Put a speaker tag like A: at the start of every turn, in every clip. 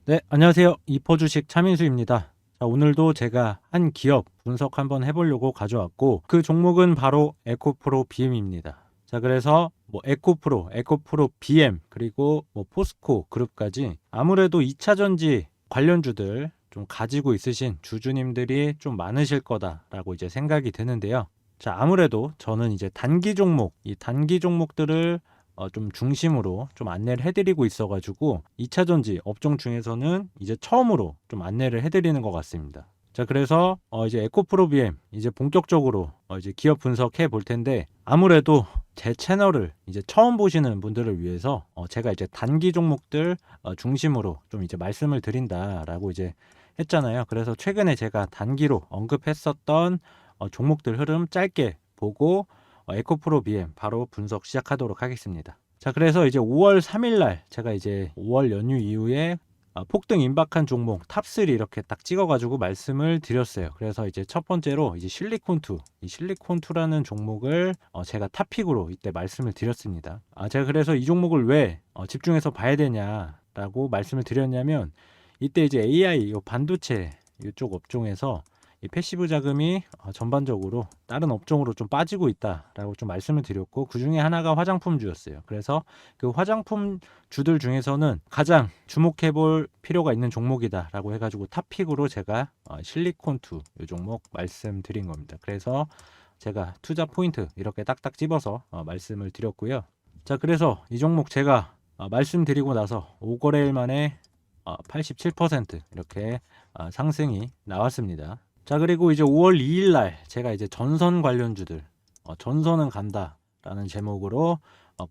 A: 네, 안녕하세요. 이퍼주식 차민수입니다. 자, 오늘도 제가 한 기업 분석 한번 해보려고 가져왔고, 그 종목은 바로 에코프로 BM입니다. 자, 그래서 뭐 에코프로 BM, 그리고 뭐 포스코 그룹까지 아무래도 2차전지 관련주들 좀 가지고 있으신 주주님들이 좀 많으실 거다라고 이제 생각이 드는데요. 자, 아무래도 저는 이제 이 단기 종목들을 좀 중심으로 좀 안내를 해드리고 있어가지고 2차전지 업종 중에서는 이제 처음으로 좀 안내를 해드리는 것 같습니다. 자, 그래서 이제 에코프로 BM 이제 본격적으로 이제 기업 분석해 볼 텐데, 아무래도 제 채널을 이제 처음 보시는 분들을 위해서 제가 이제 단기 종목들 중심으로 좀 이제 말씀을 드린다라고 이제 했잖아요. 그래서 최근에 제가 단기로 언급했었던 종목들 흐름 짧게 보고 에코프로 BM 바로 분석 시작하도록 하겠습니다. 자, 그래서 이제 5월 3일 날 제가 이제 5월 연휴 이후에 폭등 임박한 종목 탑3 이렇게 딱 찍어가지고 말씀을 드렸어요. 그래서 이제 첫 번째로 이제 이 실리콘2라는 종목을 제가 탑픽으로 이때 말씀을 드렸습니다. 제가 그래서 이 종목을 왜 집중해서 봐야 되냐라고 말씀을 드렸냐면, 이때 이제 AI 반도체 이쪽 업종에서 이 패시브 자금이 전반적으로 다른 업종으로 좀 빠지고 있다라고 좀 말씀을 드렸고, 그 중에 하나가 화장품주였어요. 그래서 그 화장품 주들 중에서는 가장 주목해 볼 필요가 있는 종목이다라고 해가지고 탑픽으로 제가 실리콘2 이 종목 말씀드린 겁니다. 그래서 제가 투자 포인트 이렇게 딱딱 집어서 말씀을 드렸고요. 자, 그래서 이 종목 제가 말씀드리고 나서 5거래일 만에 87% 이렇게 상승이 나왔습니다. 자, 그리고 이제 5월 2일 날 제가 이제 전선 관련주들 전선은 간다라는 제목으로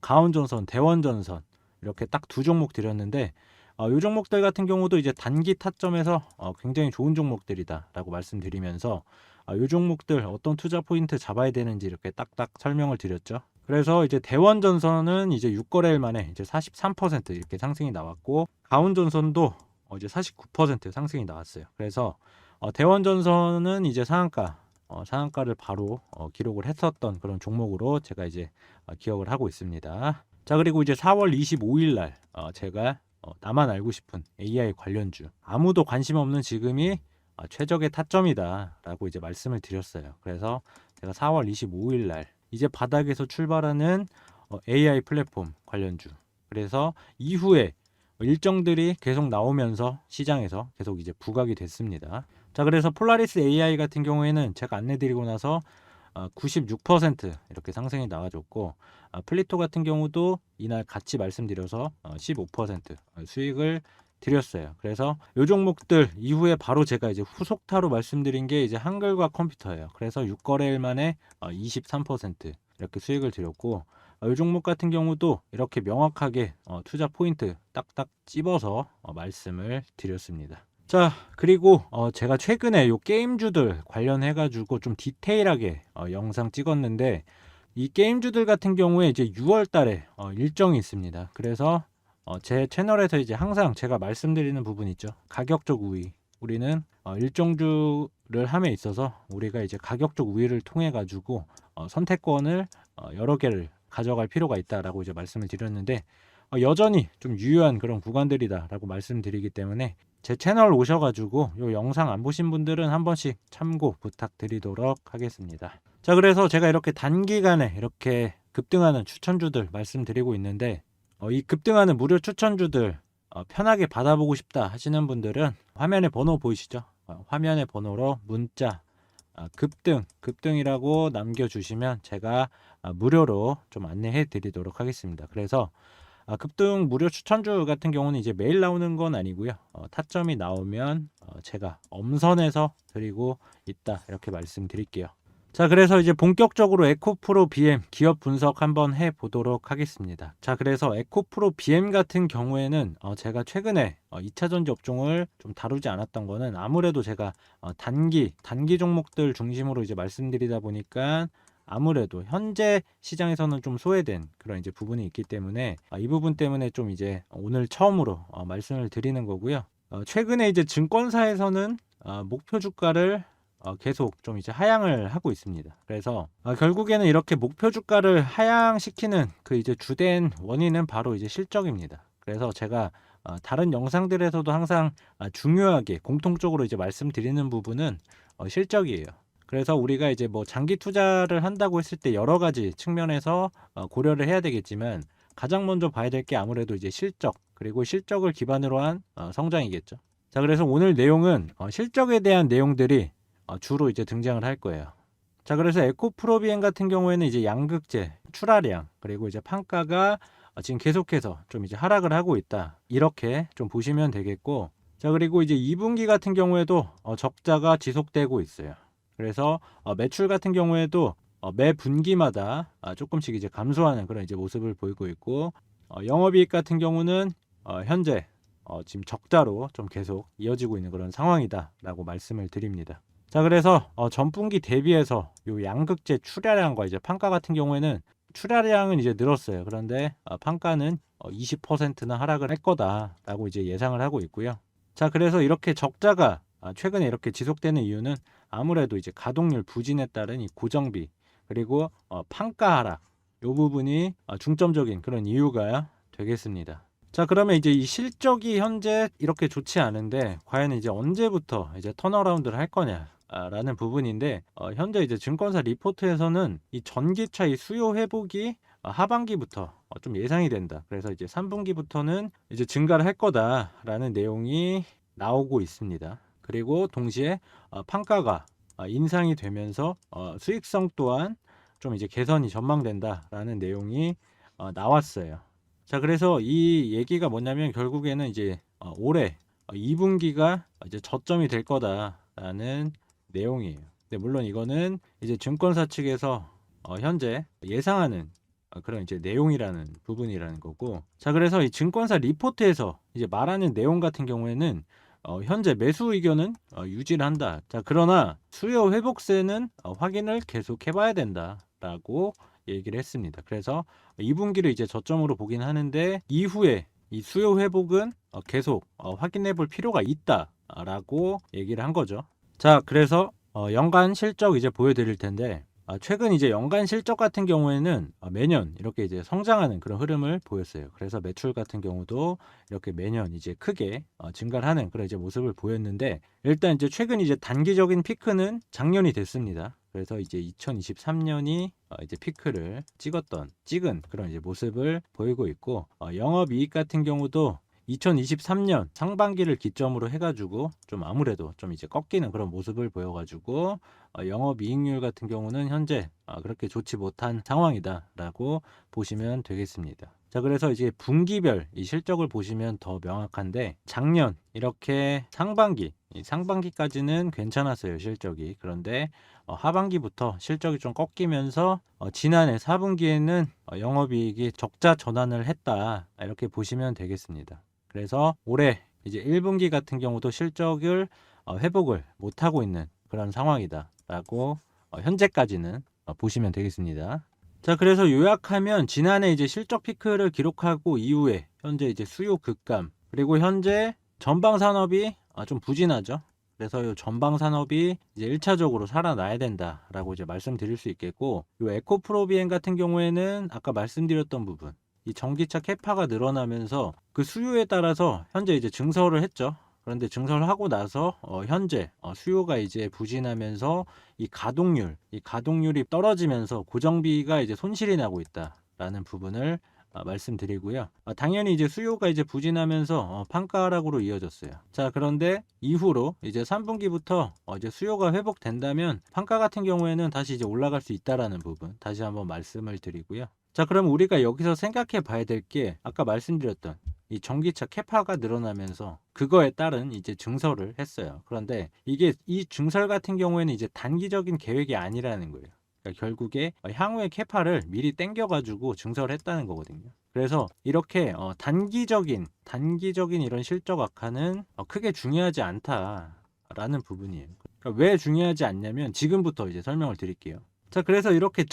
A: 가온전선, 대원전선 이렇게 딱 두 종목 드렸는데, 이 종목들 같은 경우도 이제 단기 타점에서 굉장히 좋은 종목들이다라고 말씀드리면서 이 종목들 어떤 투자 포인트 잡아야 되는지 이렇게 딱딱 설명을 드렸죠. 그래서 이제 대원전선은 이제 6거래일 만에 이제 43% 이렇게 상승이 나왔고, 가온전선도 이제 49% 상승이 나왔어요. 그래서 대원전선은 이제 상한가를 바로 기록을 했었던 그런 종목으로 제가 이제 기억을 하고 있습니다. 자, 그리고 이제 4월 25일 날 제가 나만 알고 싶은 AI 관련주, 아무도 관심 없는 지금이 최적의 타점이다라고 이제 말씀을 드렸어요. 그래서 제가 4월 25일 날 이제 바닥에서 출발하는 AI 플랫폼 관련주, 그래서 이후에 일정들이 계속 나오면서 시장에서 계속 이제 부각이 됐습니다. 자, 그래서 폴라리스 AI 같은 경우에는 제가 안내드리고 나서 96% 이렇게 상승이 나와줬고, 플리토 같은 경우도 이날 같이 말씀드려서 15% 수익을 드렸어요. 그래서 이 종목들 이후에 바로 제가 이제 후속타로 말씀드린 게 이제 한글과 컴퓨터예요. 그래서 6거래일 만에 23% 이렇게 수익을 드렸고, 이 종목 같은 경우도 이렇게 명확하게 투자 포인트 딱딱 찝어서 말씀을 드렸습니다. 자, 그리고 제가 최근에 요 게임주들 관련해 가지고 좀 디테일하게 영상 찍었는데, 이 게임주들 같은 경우에 이제 6월 달에 일정이 있습니다. 그래서 제 채널에서 이제 항상 제가 말씀드리는 부분 있죠. 가격적 우위. 우리는 일정주를 함에 있어서 우리가 이제 가격적 우위를 통해 가지고 선택권을 여러 개를 가져갈 필요가 있다라고 이제 말씀을 드렸는데, 여전히 좀 유효한 그런 구간들이다라고 말씀드리기 때문에 제 채널 오셔가지고 요 영상 안 보신 분들은 한 번씩 참고 부탁드리도록 하겠습니다. 자, 그래서 제가 이렇게 단기간에 이렇게 급등하는 추천주들 말씀드리고 있는데, 이 급등하는 무료 추천주들 편하게 받아보고 싶다 하시는 분들은 화면에 번호 보이시죠? 화면의 번호로 문자 급등이라고 남겨주시면 제가 무료로 좀 안내해 드리도록 하겠습니다. 그래서 급등 무료 추천주 같은 경우는 이제 매일 나오는 건 아니고요. 타점이 나오면 제가 엄선해서 드리고 있다 이렇게 말씀드릴게요. 자, 그래서 이제 본격적으로 에코프로 BM 기업 분석 한번 해보도록 하겠습니다. 자, 그래서 에코프로 BM 같은 경우에는 제가 최근에 2차전지 업종을 좀 다루지 않았던 거는, 아무래도 제가 단기 종목들 중심으로 이제 말씀드리다 보니까 아무래도 현재 시장에서는 좀 소외된 그런 이제 부분이 있기 때문에 이 부분 때문에 좀 이제 오늘 처음으로 말씀을 드리는 거고요. 최근에 이제 증권사에서는 목표 주가를 계속 좀 이제 하향을 하고 있습니다. 그래서 결국에는 이렇게 목표 주가를 하향시키는 그 이제 주된 원인은 바로 이제 실적입니다. 그래서 제가 다른 영상들에서도 항상 중요하게 공통적으로 이제 말씀드리는 부분은 실적이에요. 그래서 우리가 이제 뭐 장기 투자를 한다고 했을 때 여러 가지 측면에서 고려를 해야 되겠지만 가장 먼저 봐야 될 게 아무래도 이제 실적, 그리고 실적을 기반으로 한 성장이겠죠. 자, 그래서 오늘 내용은 실적에 대한 내용들이 주로 이제 등장을 할 거예요. 자, 그래서 에코프로비엔 같은 경우에는 이제 양극재 출하량, 그리고 이제 판가가 지금 계속해서 좀 이제 하락을 하고 있다, 이렇게 좀 보시면 되겠고, 자, 그리고 이제 2분기 같은 경우에도 적자가 지속되고 있어요. 그래서 매출 같은 경우에도 매 분기마다 조금씩 이제 감소하는 그런 이제 모습을 보이고 있고, 영업이익 같은 경우는 현재 지금 적자로 좀 계속 이어지고 있는 그런 상황이다라고 말씀을 드립니다. 자, 그래서 전분기 대비해서 요 양극재 출하량과 이제 판가 같은 경우에는 출하량은 이제 늘었어요. 그런데 판가는 20%나 하락을 할 거다라고 이제 예상을 하고 있고요. 자, 그래서 이렇게 적자가 최근에 이렇게 지속되는 이유는 아무래도 이제 가동률 부진에 따른 이 고정비, 그리고 판가 하락, 요 부분이 중점적인 그런 이유가 되겠습니다. 자, 그러면 이제 이 실적이 현재 이렇게 좋지 않은데 과연 이제 언제부터 이제 턴어라운드를 할 거냐 라는 부분인데, 현재 이제 증권사 리포트에서는 이 전기차 이 수요 회복이 하반기부터 좀 예상이 된다. 그래서 이제 3분기부터는 이제 증가를 할 거다라는 내용이 나오고 있습니다. 그리고 동시에 판가가 인상이 되면서 수익성 또한 좀 이제 개선이 전망된다라는 내용이 나왔어요. 자, 그래서 이 얘기가 뭐냐면 결국에는 이제 올해 2분기가 이제 저점이 될 거다라는 내용이에요. 근데 물론 이거는 이제 증권사 측에서 현재 예상하는 그런 이제 내용이라는 부분이라는 거고, 자, 그래서 이 증권사 리포트에서 이제 말하는 내용 같은 경우에는 현재 매수 의견은 유지를 한다. 자, 그러나 수요 회복세는 확인을 계속 해봐야 된다라고 얘기를 했습니다. 그래서 2분기를 이제 저점으로 보긴 하는데 이후에 이 수요 회복은 계속 확인해 볼 필요가 있다라고 얘기를 한 거죠. 자, 그래서 연간 실적 이제 보여드릴 텐데, 최근 이제 연간 실적 같은 경우에는 매년 이렇게 이제 성장하는 그런 흐름을 보였어요. 그래서 매출 같은 경우도 이렇게 매년 이제 크게 증가를 하는 그런 이제 모습을 보였는데, 일단 이제 최근 이제 단기적인 피크는 작년이 됐습니다. 그래서 이제 2023년이 이제 피크를 찍은 그런 이제 모습을 보이고 있고, 영업이익 같은 경우도 2023년 상반기를 기점으로 해가지고 좀 아무래도 좀 이제 꺾이는 그런 모습을 보여가지고 영업이익률 같은 경우는 현재 그렇게 좋지 못한 상황이다라고 보시면 되겠습니다. 자, 그래서 이제 분기별 이 실적을 보시면 더 명확한데, 작년 이렇게 상반기까지는 괜찮았어요, 실적이. 그런데 하반기부터 실적이 좀 꺾이면서 지난해 4분기에는 영업이익이 적자 전환을 했다, 이렇게 보시면 되겠습니다. 그래서 올해 이제 1분기 같은 경우도 실적을 회복을 못하고 있는 그런 상황이다라고 현재까지는 보시면 되겠습니다. 자, 그래서 요약하면 지난해 이제 실적 피크를 기록하고 이후에 현재 이제 수요 급감, 그리고 현재 전방 산업이 좀 부진하죠. 그래서 이 전방 산업이 이제 1차적으로 살아나야 된다라고 이제 말씀드릴 수 있겠고, 이 에코프로비엔 같은 경우에는 아까 말씀드렸던 부분, 이 전기차 캐파가 늘어나면서 그 수요에 따라서 현재 이제 증설을 했죠. 그런데 증설을 하고 나서 현재 수요가 이제 부진하면서 이 가동률이 떨어지면서 고정비가 이제 손실이 나고 있다라는 부분을 말씀드리고요. 당연히 이제 수요가 이제 부진하면서 판가 하락으로 이어졌어요. 자, 그런데 이후로 이제 3분기부터 이제 수요가 회복된다면 판가 같은 경우에는 다시 이제 올라갈 수 있다라는 부분 다시 한번 말씀을 드리고요. 자, 그럼 우리가 여기서 생각해 봐야 될 게 아까 말씀드렸던 이 전기차 캐파가 늘어나면서 그거에 따른 이제 증설을 했어요. 그런데 이게 이 증설 같은 경우에는 이제 단기적인 계획이 아니라는 거예요. 그러니까 결국에 향후의 캐파를 미리 땡겨가지고 증설을 했다는 거거든요. 그래서 이렇게 단기적인 이런 실적 악화는 크게 중요하지 않다라는 부분이에요. 그러니까 왜 중요하지 않냐면 지금부터 이제 설명을 드릴게요. 자, 그래서 이렇게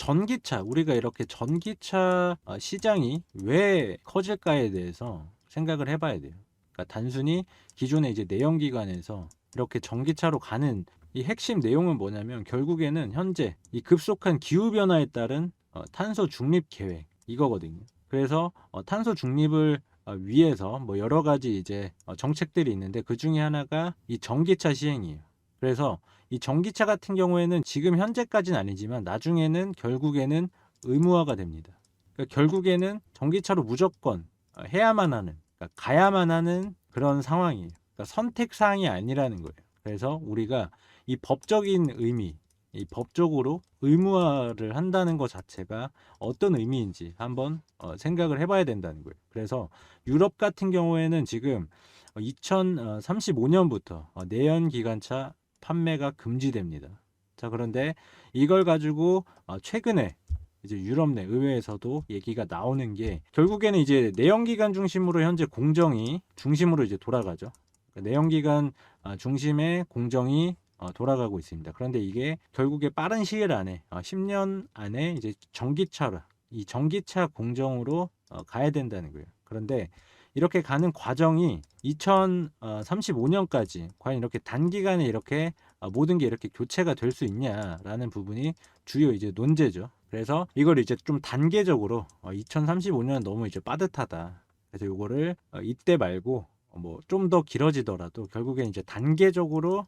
A: 우리가 이렇게 전기차 시장이 왜 커질까에 대해서 생각을 해봐야 돼요. 그러니까 단순히 기존의 이제 내연기관에서 이렇게 전기차로 가는 이 핵심 내용은 뭐냐면 결국에는 현재 이 급속한 기후변화에 따른 탄소 중립 계획, 이거거든요. 그래서 탄소 중립을 위해서 뭐 여러 가지 이제 정책들이 있는데 그 중에 하나가 이 전기차 시행이에요. 그래서 이 전기차 같은 경우에는 지금 현재까지는 아니지만 나중에는 결국에는 의무화가 됩니다. 그러니까 결국에는 전기차로 무조건 해야만 하는, 그러니까 가야만 하는 그런 상황이에요. 그러니까 선택 사항이 아니라는 거예요. 그래서 우리가 이 법적인 의미, 이 법적으로 의무화를 한다는 것 자체가 어떤 의미인지 한번 생각을 해봐야 된다는 거예요. 그래서 유럽 같은 경우에는 지금 2035년부터 내연기관차 판매가 금지됩니다. 자, 그런데 이걸 가지고 최근에 이제 유럽 내 의회에서도 얘기가 나오는 게 결국에는 이제 내연기관 중심으로 현재 공정이 중심으로 이제 돌아가죠. 그러니까 내연기관 중심의 공정이 돌아가고 있습니다. 그런데 이게 결국에 빠른 시일 안에 10년 안에 이제 이 전기차 공정으로 가야 된다는 거예요. 그런데 이렇게 가는 과정이 2035년까지 과연 이렇게 단기간에 이렇게 모든 게 이렇게 교체가 될 수 있냐라는 부분이 주요 이제 논제죠. 그래서 이걸 이제 좀 단계적으로 2035년 너무 이제 빠듯하다. 그래서 이거를 이때 말고 뭐 좀 더 길어지더라도 결국엔 이제 단계적으로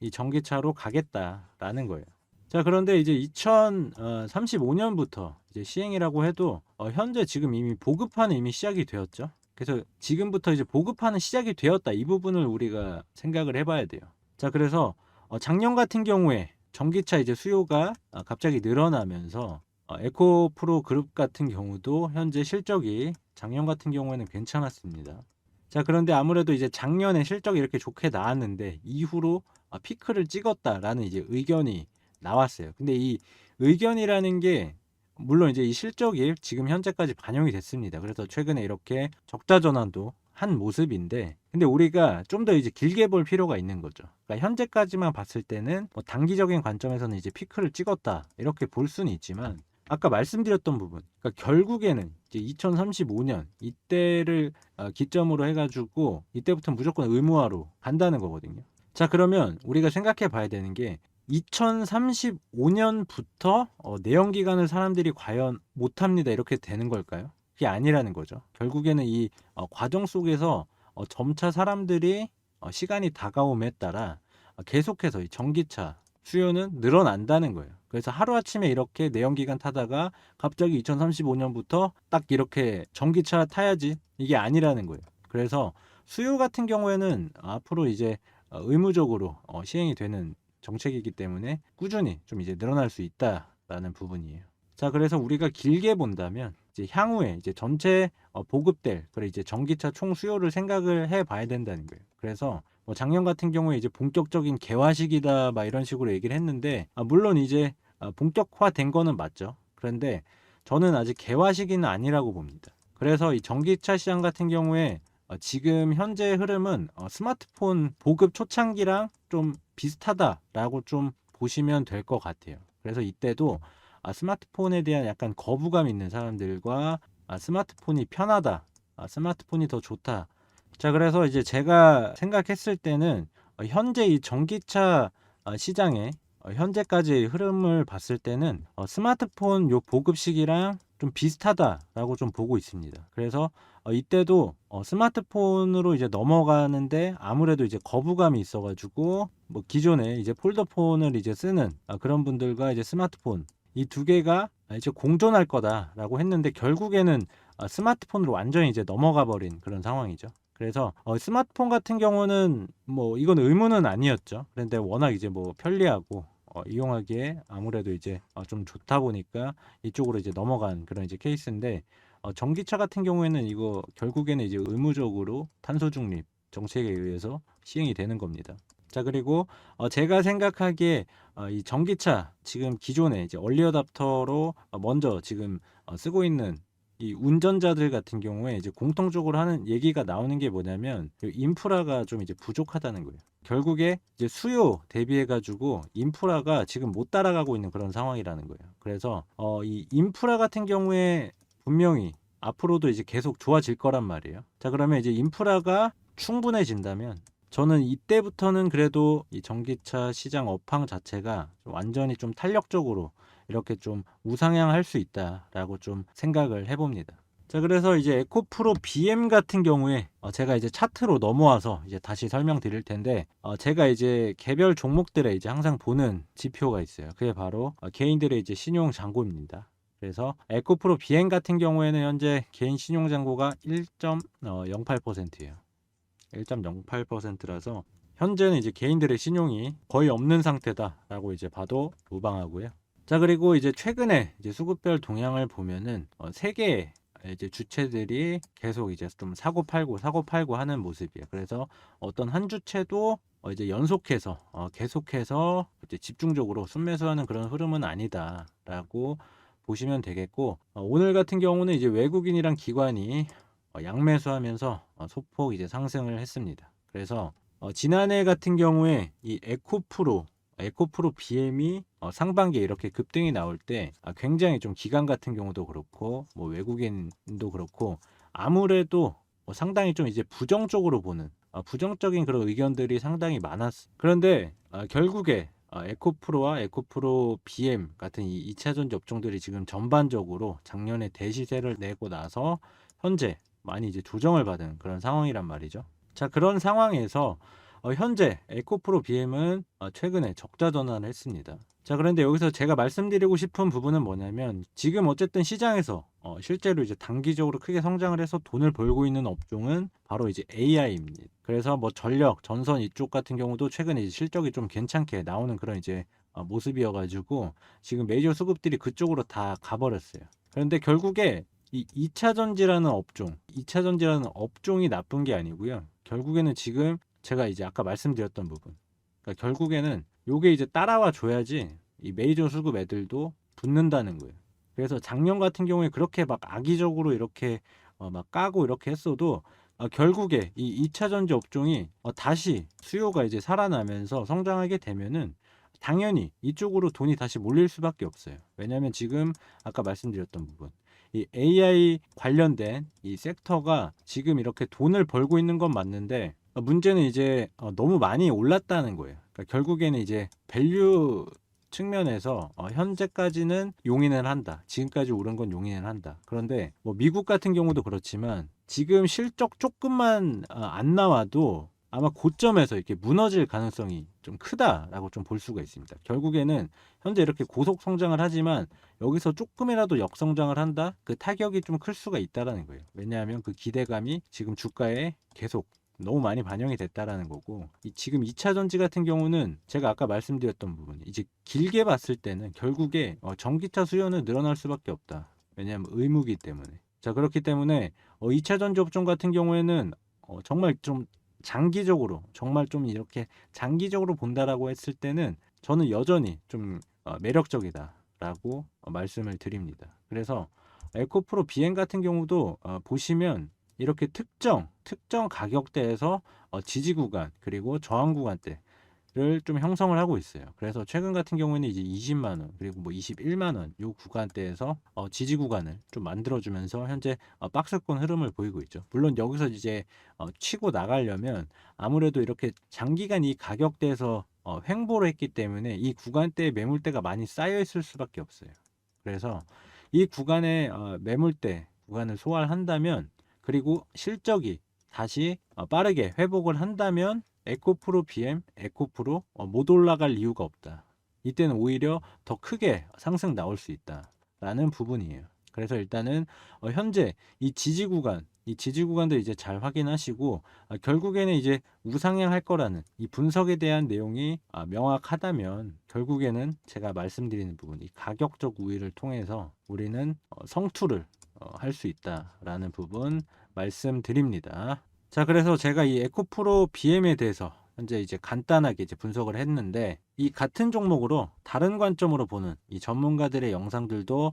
A: 이 전기차로 가겠다라는 거예요. 자, 그런데 이제 2035년부터 이제 시행이라고 해도 현재 지금 이미 보급화는 이미 시작이 되었죠. 그래서 지금부터 이제 보급화는 시작이 되었다. 이 부분을 우리가 생각을 해봐야 돼요. 자, 그래서 작년 같은 경우에 전기차 이제 수요가 갑자기 늘어나면서 에코프로 그룹 같은 경우도 현재 실적이 작년 같은 경우에는 괜찮았습니다. 자, 그런데 아무래도 이제 작년에 실적이 이렇게 좋게 나왔는데 이후로 피크를 찍었다라는 이제 의견이 나왔어요. 근데 이 의견이라는 게 물론 이제 이 실적이 지금 현재까지 반영이 됐습니다. 그래서 최근에 이렇게 적자 전환도 한 모습인데, 근데 우리가 좀 더 이제 길게 볼 필요가 있는 거죠. 그러니까 현재까지만 봤을 때는 뭐 단기적인 관점에서는 이제 피크를 찍었다 이렇게 볼 수는 있지만 아까 말씀드렸던 부분, 그러니까 결국에는 이제 2035년 이때를 기점으로 해가지고 이때부터 무조건 의무화로 간다는 거거든요. 자, 그러면 우리가 생각해 봐야 되는 게 2035년부터 내연기관을 사람들이 과연 못합니다 이렇게 되는 걸까요? 그게 아니라는 거죠. 결국에는 이 과정 속에서 점차 사람들이 시간이 다가옴에 따라 계속해서 이 전기차 수요는 늘어난다는 거예요. 그래서 하루아침에 이렇게 내연기관 타다가 갑자기 2035년부터 딱 이렇게 전기차 타야지 이게 아니라는 거예요. 그래서 수요 같은 경우에는 앞으로 이제 의무적으로 시행이 되는 정책이기 때문에 꾸준히 좀 이제 늘어날 수 있다라는 부분이에요. 자, 그래서 우리가 길게 본다면 이제 향후에 이제 전체 보급될 그래 이제 전기차 총 수요를 생각을 해 봐야 된다는 거예요. 그래서 뭐 작년 같은 경우에 이제 본격적인 개화식이다 막 이런 식으로 얘기를 했는데 물론 이제 본격화된 거는 맞죠. 그런데 저는 아직 개화식은 아니라고 봅니다. 그래서 이 전기차 시장 같은 경우에 지금 현재 흐름은 스마트폰 보급 초창기랑 좀 비슷하다라고 좀 보시면 될 것 같아요. 그래서 이때도 스마트폰에 대한 약간 거부감 있는 사람들과 스마트폰이 편하다, 스마트폰이 더 좋다. 자, 그래서 이제 제가 생각했을 때는 현재 이 전기차 시장의 현재까지의 흐름을 봤을 때는 스마트폰 요 보급 시기랑 좀 비슷하다라고 좀 보고 있습니다. 그래서 이때도 스마트폰으로 이제 넘어가는데 아무래도 이제 거부감이 있어가지고 뭐 기존에 이제 폴더폰을 이제 쓰는 그런 분들과 이제 스마트폰 이 두 개가 이제 공존할 거다라고 했는데 결국에는 스마트폰으로 완전히 이제 넘어가 버린 그런 상황이죠. 그래서 스마트폰 같은 경우는 뭐 이건 의무는 아니었죠. 그런데 워낙 이제 뭐 편리하고 이용하기에 아무래도 이제 좀 좋다 보니까 이쪽으로 이제 넘어간 그런 이제 케이스인데 전기차 같은 경우에는 이거 결국에는 이제 의무적으로 탄소 중립 정책에 의해서 시행이 되는 겁니다. 자, 그리고 제가 생각하기에 이 전기차 지금 기존에 이제 얼리 어답터로 먼저 지금 쓰고 있는 이 운전자들 같은 경우에 이제 공통적으로 하는 얘기가 나오는 게 뭐냐면 그 인프라가 좀 이제 부족하다는 거예요. 결국에 이제 수요 대비해 가지고 인프라가 지금 못 따라가고 있는 그런 상황이라는 거예요. 그래서 이 인프라 같은 경우에 분명히 앞으로도 이제 계속 좋아질 거란 말이에요. 자, 그러면 이제 인프라가 충분해진다면 저는 이때부터는 그래도 이 전기차 시장 업황 자체가 완전히 좀 탄력적으로 이렇게 좀 우상향할 수 있다라고 좀 생각을 해봅니다. 자, 그래서 이제 에코프로 BM 같은 경우에 제가 이제 차트로 넘어와서 이제 다시 설명드릴 텐데, 제가 이제 개별 종목들에 이제 항상 보는 지표가 있어요. 그게 바로 개인들의 이제 신용 잔고입니다. 그래서 에코프로 BM 같은 경우에는 현재 개인 신용 잔고가 1.08%예요. 1.08%라서 현재는 이제 개인들의 신용이 거의 없는 상태다라고 이제 봐도 무방하고요. 자, 그리고 이제 최근에 이제 수급별 동향을 보면은 세 개의 이제 주체들이 계속 이제 좀 사고 팔고 하는 모습이에요. 그래서 어떤 한 주체도 이제 연속해서 계속해서 이제 집중적으로 순매수하는 그런 흐름은 아니다라고 보시면 되겠고, 오늘 같은 경우는 이제 외국인이랑 기관이 양매수하면서 소폭 이제 상승을 했습니다. 그래서 지난해 같은 경우에 이 에코프로 BM이 상반기에 이렇게 급등이 나올 때 굉장히 좀 기관 같은 경우도 그렇고 뭐 외국인도 그렇고 아무래도 상당히 좀 이제 부정적으로 보는 부정적인 그런 의견들이 상당히 많았어. 그런데 결국에 에코프로와 에코프로 BM 같은 이 2차전지 업종들이 지금 전반적으로 작년에 대시세를 내고 나서 현재 많이 이제 조정을 받은 그런 상황이란 말이죠. 자, 그런 상황에서 현재 에코프로 BM은 최근에 적자 전환을 했습니다. 자, 그런데 여기서 제가 말씀드리고 싶은 부분은 뭐냐면, 지금 어쨌든 시장에서 실제로 이제 단기적으로 크게 성장을 해서 돈을 벌고 있는 업종은 바로 이제 AI입니다. 그래서 뭐 전력, 전선 이쪽 같은 경우도 최근에 이제 실적이 좀 괜찮게 나오는 그런 이제 모습이어가지고 지금 메이저 수급들이 그쪽으로 다 가버렸어요. 그런데 결국에 이 2차 전지라는 업종, 2차 전지라는 업종이 나쁜 게 아니고요. 결국에는 지금 제가 이제 아까 말씀드렸던 부분. 그러니까 결국에는 요게 이제 따라와 줘야지 이 메이저 수급 애들도 붙는다는 거예요. 그래서 작년 같은 경우에 그렇게 막 악의적으로 이렇게 막 까고 이렇게 했어도 결국에 이 2차 전지 업종이 다시 수요가 이제 살아나면서 성장하게 되면은 당연히 이쪽으로 돈이 다시 몰릴 수밖에 없어요. 왜냐하면 지금 아까 말씀드렸던 부분, 이 AI 관련된 이 섹터가 지금 이렇게 돈을 벌고 있는 건 맞는데 문제는 이제 너무 많이 올랐다는 거예요. 그러니까 결국에는 이제 밸류 측면에서 현재까지는 용인을 한다. 지금까지 오른 건 용인을 한다. 그런데 뭐 미국 같은 경우도 그렇지만 지금 실적 조금만 안 나와도 아마 고점에서 이렇게 무너질 가능성이 좀 크다라고 좀 볼 수가 있습니다. 결국에는 현재 이렇게 고속 성장을 하지만 여기서 조금이라도 역성장을 한다? 그 타격이 좀 클 수가 있다라는 거예요. 왜냐하면 그 기대감이 지금 주가에 계속 너무 많이 반영이 됐다라는 거고, 지금 2차 전지 같은 경우는 제가 아까 말씀드렸던 부분, 이제 길게 봤을 때는 결국에 전기차 수요는 늘어날 수밖에 없다. 왜냐하면 의무기 때문에. 자, 그렇기 때문에 2차 전지 업종 같은 경우에는 정말 좀 장기적으로, 정말 좀 이렇게 장기적으로 본다라고 했을 때는 저는 여전히 좀 매력적이다라고 말씀을 드립니다. 그래서 에코프로 BM 같은 경우도 보시면 이렇게 특정 가격대에서 지지 구간 그리고 저항 구간대를 좀 형성을 하고 있어요. 그래서 최근 같은 경우에는 이제 20만 원 그리고 뭐 21만 원 요 구간대에서 지지 구간을 좀 만들어주면서 현재 박스권 흐름을 보이고 있죠. 물론 여기서 이제 치고 나가려면 아무래도 이렇게 장기간 이 가격대에서 횡보를 했기 때문에 이 구간대에 매물대가 많이 쌓여 있을 수밖에 없어요. 그래서 이 구간에 매물대 구간을 소화를 한다면, 그리고 실적이 다시 빠르게 회복을 한다면 에코프로 BM, 에코프로 못 올라갈 이유가 없다. 이때는 오히려 더 크게 상승 나올 수 있다라는 부분이에요. 그래서 일단은 현재 이 지지 구간들 이제 잘 확인하시고 결국에는 이제 우상향할 거라는 이 분석에 대한 내용이 명확하다면 결국에는 제가 말씀드리는 부분, 이 가격적 우위를 통해서 우리는 성투를 할 수 있다라는 부분 말씀드립니다. 자, 그래서 제가 이 에코프로 BM에 대해서 현재 이제 간단하게 이제 분석을 했는데, 이 같은 종목으로 다른 관점으로 보는 이 전문가들의 영상들도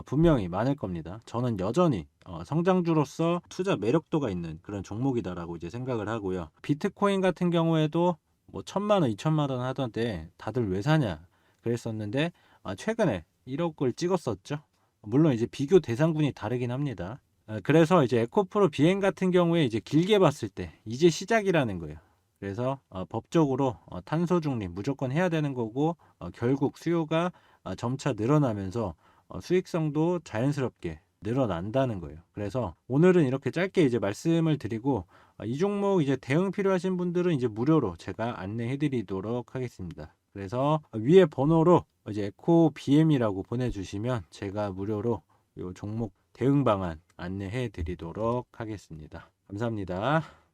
A: 분명히 많을 겁니다. 저는 여전히 성장주로서 투자 매력도가 있는 그런 종목이다라고 이제 생각을 하고요. 비트코인 같은 경우에도 뭐 1,000만 원, 2,000만 원 하던데 다들 왜 사냐 그랬었는데 최근에 1억을 찍었었죠. 물론 이제 비교 대상군이 다르긴 합니다. 그래서 이제 에코프로 BM 같은 경우에 이제 길게 봤을 때 이제 시작이라는 거예요. 그래서 법적으로 탄소 중립 무조건 해야 되는 거고, 결국 수요가 점차 늘어나면서 수익성도 자연스럽게 늘어난다는 거예요. 그래서 오늘은 이렇게 짧게 이제 말씀을 드리고 이 종목 이제 대응 필요하신 분들은 이제 무료로 제가 안내해 드리도록 하겠습니다. 그래서 위에 번호로 이제 에코 BM이라고 보내주시면 제가 무료로 이 종목 대응 방안 안내해 드리도록 하겠습니다. 감사합니다.